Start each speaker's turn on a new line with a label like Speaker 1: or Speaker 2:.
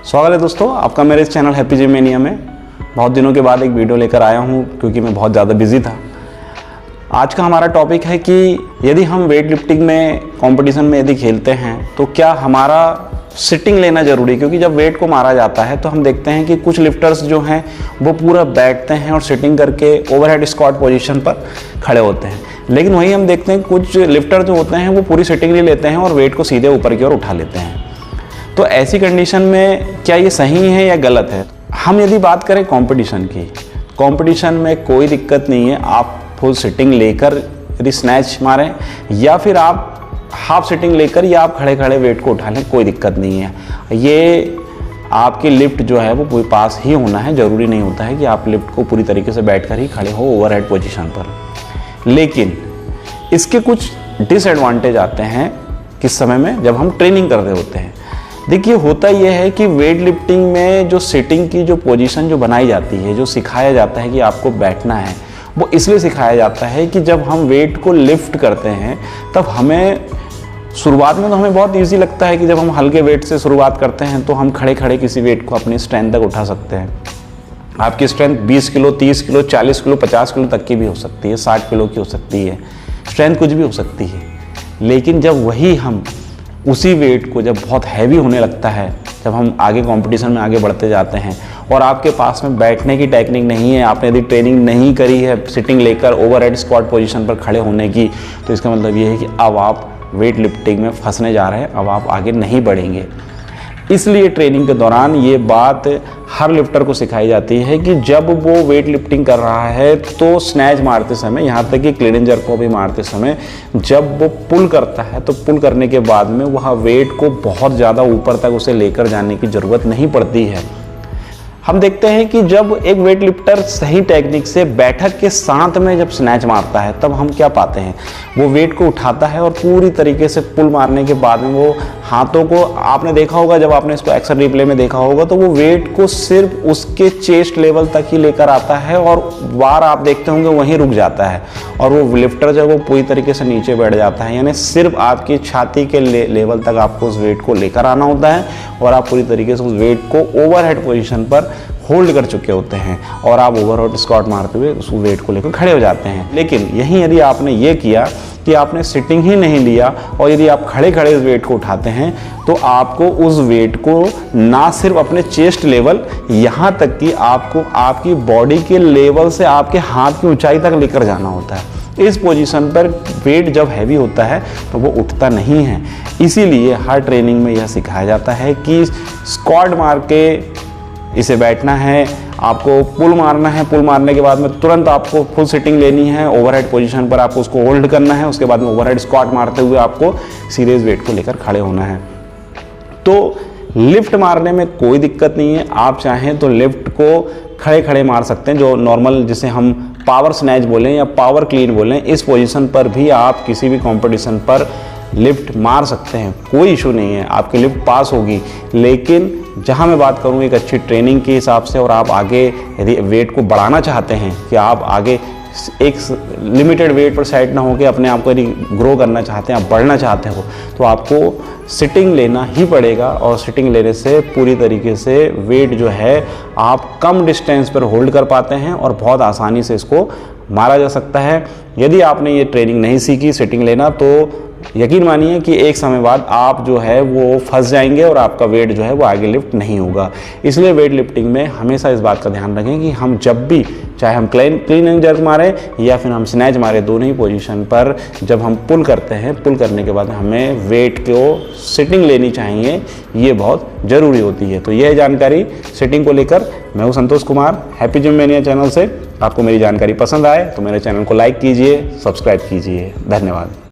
Speaker 1: स्वागत है दोस्तों आपका मेरे इस चैनल हैप्पी जिम मैनिया में। बहुत दिनों के बाद एक वीडियो लेकर आया हूं क्योंकि मैं बहुत ज़्यादा बिजी था। आज का हमारा टॉपिक है कि यदि हम वेट लिफ्टिंग में कंपटीशन में यदि खेलते हैं तो क्या हमारा सिटिंग लेना ज़रूरी है, क्योंकि जब वेट को मारा जाता है तो हम देखते हैं कि कुछ लिफ्टर्स जो हैं वो पूरा बैठते हैं और सिटिंग करके ओवरहेड स्क्वाट पोजीशन पर खड़े होते हैं। लेकिन वहीं हम देखते हैं कुछ लिफ्टर जो होते हैं वो पूरी सिटिंग ले लेते हैं और वेट को सीधे ऊपर की ओर उठा लेते हैं। तो ऐसी कंडीशन में क्या ये सही है या गलत है? हम यदि बात करें कंपटीशन की, कंपटीशन में कोई दिक्कत नहीं है। आप फुल सिटिंग लेकर यदि स्नैच मारें या फिर आप हाफ सिटिंग लेकर या आप खड़े खड़े वेट को उठा लें, कोई दिक्कत नहीं है। ये आपकी लिफ्ट जो है वो पूरी पास ही होना है, ज़रूरी नहीं होता है कि आप लिफ्ट को पूरी तरीके से बैठकर ही खड़े हो ओवरहेड पोजीशन पर। लेकिन इसके कुछ डिसएडवांटेज आते हैं किस समय में, जब हम ट्रेनिंग कर रहे होते हैं। देखिए, होता यह है कि वेट लिफ्टिंग में जो सिटिंग की जो पोजीशन जो बनाई जाती है, जो सिखाया जाता है कि आपको बैठना है, वो इसलिए सिखाया जाता है कि जब हम वेट को लिफ्ट करते हैं तब हमें शुरुआत में तो हमें बहुत इजी लगता है कि जब हम हल्के वेट से शुरुआत करते हैं तो हम खड़े खड़े किसी वेट को अपनी स्ट्रेंथ तक उठा सकते हैं। आपकी strength 20 kilo, 30 kilo, 40 kilo, 50 kilo तक की भी हो सकती है, 60 किलो की हो सकती है, स्ट्रेंथ कुछ भी हो सकती है। लेकिन जब वही हम उसी वेट को जब बहुत हैवी होने लगता है, जब हम आगे कंपटीशन में आगे बढ़ते जाते हैं और आपके पास में बैठने की टेक्निक नहीं है, आपने यदि ट्रेनिंग नहीं करी है सिटिंग लेकर ओवरहेड स्क्वाट पोजीशन पर खड़े होने की, तो इसका मतलब ये है कि अब आप वेट लिफ्टिंग में फंसने जा रहे हैं, अब आप आगे नहीं बढ़ेंगे। इसलिए ट्रेनिंग के दौरान ये बात हर लिफ्टर को सिखाई जाती है कि जब वो वेट लिफ्टिंग कर रहा है तो स्नैच मारते समय, यहाँ तक कि क्लीन को भी मारते समय, जब वो पुल करता है तो पुल करने के बाद में वह वेट को बहुत ज़्यादा ऊपर तक उसे लेकर जाने की ज़रूरत नहीं पड़ती है। हम देखते हैं कि जब एक वेट लिफ्टर सही टेक्निक से बैठक के साथ में जब स्नैच मारता है तब हम क्या पाते हैं, वो वेट को उठाता है और पूरी तरीके से पुल मारने के बाद में वो हाथों को, आपने देखा होगा जब आपने इसको एक्शन रिप्ले में देखा होगा, तो वो वेट को सिर्फ उसके चेस्ट लेवल तक ही लेकर आता है और बार आप देखते होंगे वहीं रुक जाता है और वो लिफ्टर जो है वो पूरी तरीके से नीचे बैठ जाता है। यानी सिर्फ आपकी छाती के लेवल तक आपको उस वेट को लेकर आना होता है और आप पूरी तरीके से उस वेट को ओवरहेड पोजीशन पर होल्ड कर चुके होते हैं और आप ओवरहेड स्क्वाट मारते हुए उस वेट को लेकर खड़े हो जाते हैं। लेकिन यहीं यदि आपने ये किया कि आपने सिटिंग ही नहीं लिया और यदि आप खड़े खड़े उस वेट को उठाते हैं तो आपको उस वेट को ना सिर्फ अपने चेस्ट लेवल, यहाँ तक कि आपको आपकी बॉडी के लेवल से आपके हाथ की ऊंचाई तक लेकर जाना होता है। इस पोजीशन पर वेट जब हैवी होता है तो वो उठता नहीं है। इसीलिए हर ट्रेनिंग में यह सिखाया जाता है कि स्क्वाट मार के इसे बैठना है, आपको पुल मारना है, पुल मारने के बाद में तुरंत आपको फुल सिटिंग लेनी है, ओवरहेड पोजीशन पर आपको उसको होल्ड करना है, उसके बाद में ओवरहेड स्क्वाट मारते हुए आपको सीधे वेट को लेकर खड़े होना है। तो लिफ्ट मारने में कोई दिक्कत नहीं है। आप चाहें तो लिफ्ट को खड़े खड़े मार सकते हैं, जो नॉर्मल जिसे हम पावर स्नैच बोलें या पावर क्लीन बोलें, इस पोजीशन पर भी आप किसी भी कंपटीशन पर लिफ्ट मार सकते हैं, कोई इशू नहीं है, आपकी लिफ्ट पास होगी। लेकिन जहां मैं बात करूं एक अच्छी ट्रेनिंग के हिसाब से, और आप आगे यदि वेट को बढ़ाना चाहते हैं कि आप आगे एक लिमिटेड वेट पर सेट ना होकर अपने आप को यदि ग्रो करना चाहते हैं, आप बढ़ना चाहते हो, तो आपको सिटिंग लेना ही पड़ेगा। और सिटिंग लेने से पूरी तरीके से वेट जो है आप कम डिस्टेंस पर होल्ड कर पाते हैं और बहुत आसानी से इसको मारा जा सकता है। यदि आपने ये ट्रेनिंग नहीं सीखी सिटिंग लेना, तो यकीन मानिए कि एक समय बाद आप जो है वो फंस जाएंगे और आपका वेट जो है वो आगे लिफ्ट नहीं होगा। इसलिए वेट लिफ्टिंग में हमेशा इस बात का ध्यान रखें कि हम जब भी, चाहे हम क्लीन एंड जर्क मारें या फिर हम स्नैच मारें, दोनों ही पोजीशन पर जब हम पुल करते हैं, पुल करने के बाद हमें वेट को सिटिंग लेनी चाहिए, ये बहुत ज़रूरी होती है। तो यह जानकारी सिटिंग को लेकर, मैं हूँ Santosh Kumar, happy gym mania channel से। आपको मेरी जानकारी पसंद आए तो मेरे चैनल को लाइक कीजिए, सब्सक्राइब कीजिए। धन्यवाद।